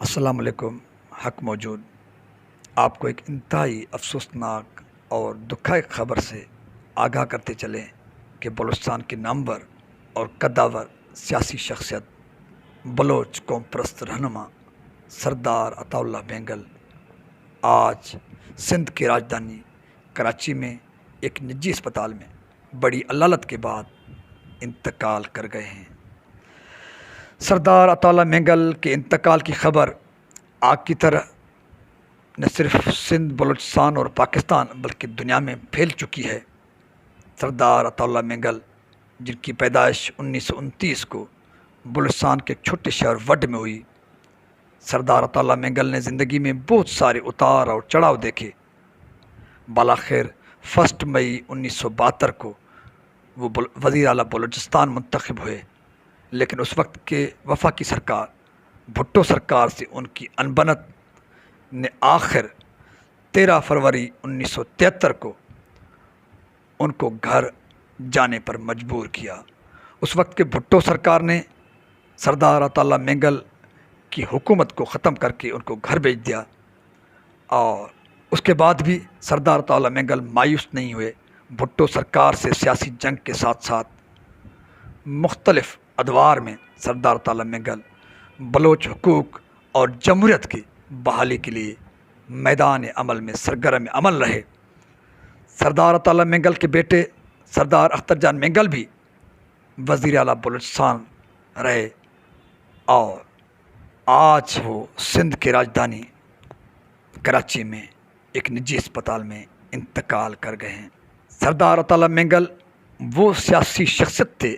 السلام علیکم۔ حق موجود آپ کو ایک انتہائی افسوسناک اور دکھائق خبر سے آگاہ کرتے چلیں کہ بلوچستان کے نامور اور قداور سیاسی شخصیت بلوچ قوم پرست رہنما سردار عطاء اللہ مینگل آج سندھ کی راجدھانی کراچی میں ایک نجی اسپتال میں بڑی علالت کے بعد انتقال کر گئے ہیں۔ سردار عطاء اللہ مینگل کے انتقال کی خبر آگ کی طرح نہ صرف سندھ، بلوچستان اور پاکستان بلکہ دنیا میں پھیل چکی ہے۔ سردار عطاء اللہ مینگل، جن کی پیدائش 1929 کو بلوچستان کے ایک چھوٹے شہر وڈ میں ہوئی، سردار عطاء اللہ مینگل نے زندگی میں بہت سارے اتار اور چڑھاؤ دیکھے۔ بالآخر 1 مئی 1972 کو وہ وزیر اعلیٰ بلوچستان منتخب ہوئے، لیکن اس وقت کے وفاقی سرکار بھٹو سرکار سے ان کی انبنت نے آخر 13 فروری 1973 کو ان کو گھر جانے پر مجبور کیا۔ اس وقت کے بھٹو سرکار نے سردار عطاء اللہ مینگل کی حکومت کو ختم کر کے ان کو گھر بھیج دیا، اور اس کے بعد بھی سردار عطاء اللہ مینگل مایوس نہیں ہوئے۔ بھٹو سرکار سے سیاسی جنگ کے ساتھ ساتھ مختلف ادوار میں سردار عطاء اللہ مینگل بلوچ حقوق اور جمہوریت کی بحالی کے لیے میدان عمل میں سرگرم عمل رہے۔ سردار عطاء اللہ مینگل کے بیٹے سردار اختر جان مینگل بھی وزیر اعلیٰ بلوچستان رہے، اور آج وہ سندھ کی راجدھانی کراچی میں ایک نجی اسپتال میں انتقال کر گئے ہیں۔ سردار عطاء اللہ مینگل وہ سیاسی شخصیت تھے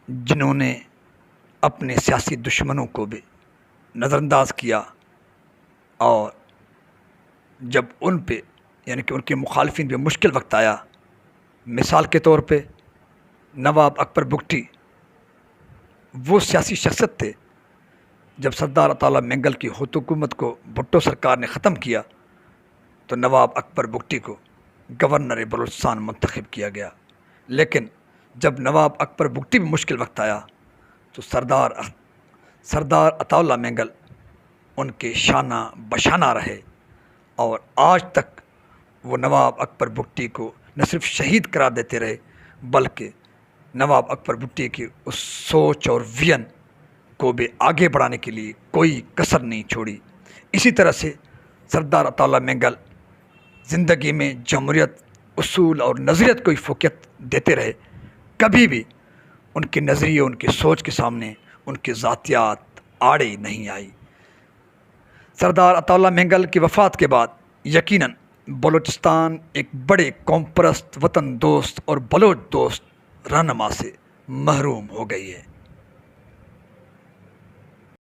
جنہوں نے اپنے سیاسی دشمنوں کو بھی نظر انداز کیا، اور جب ان پہ یعنی کہ ان کے مخالفین پہ مشکل وقت آیا، مثال کے طور پہ نواب اکبر بگٹی وہ سیاسی شخصیت تھے جب سردار عطاء اللہ مینگل کی حکومت کو بھٹو سرکار نے ختم کیا تو نواب اکبر بگٹی کو گورنر بلوچستان منتخب کیا گیا، لیکن جب نواب اکبر بگٹی بھی مشکل وقت آیا تو سردار عطاء اللہ مینگل ان کے شانہ بشانہ رہے، اور آج تک وہ نواب اکبر بگٹی کو نہ صرف شہید قرار دیتے رہے بلکہ نواب اکبر بگٹی کی اس سوچ اور ویژن کو بھی آگے بڑھانے کے لیے کوئی کسر نہیں چھوڑی۔ اسی طرح سے سردار عطاء اللہ مینگل زندگی میں جمہوریت، اصول اور نظریت کو فوقیت دیتے رہے، کبھی بھی ان کے نظریے، ان کی سوچ کے سامنے ان کی ذاتیات آڑے نہیں آئی۔ سردار عطاء اللہ مینگل کی وفات کے بعد یقیناً بلوچستان ایک بڑے قوم پرست، وطن دوست اور بلوچ دوست رہنما سے محروم ہو گئی ہے۔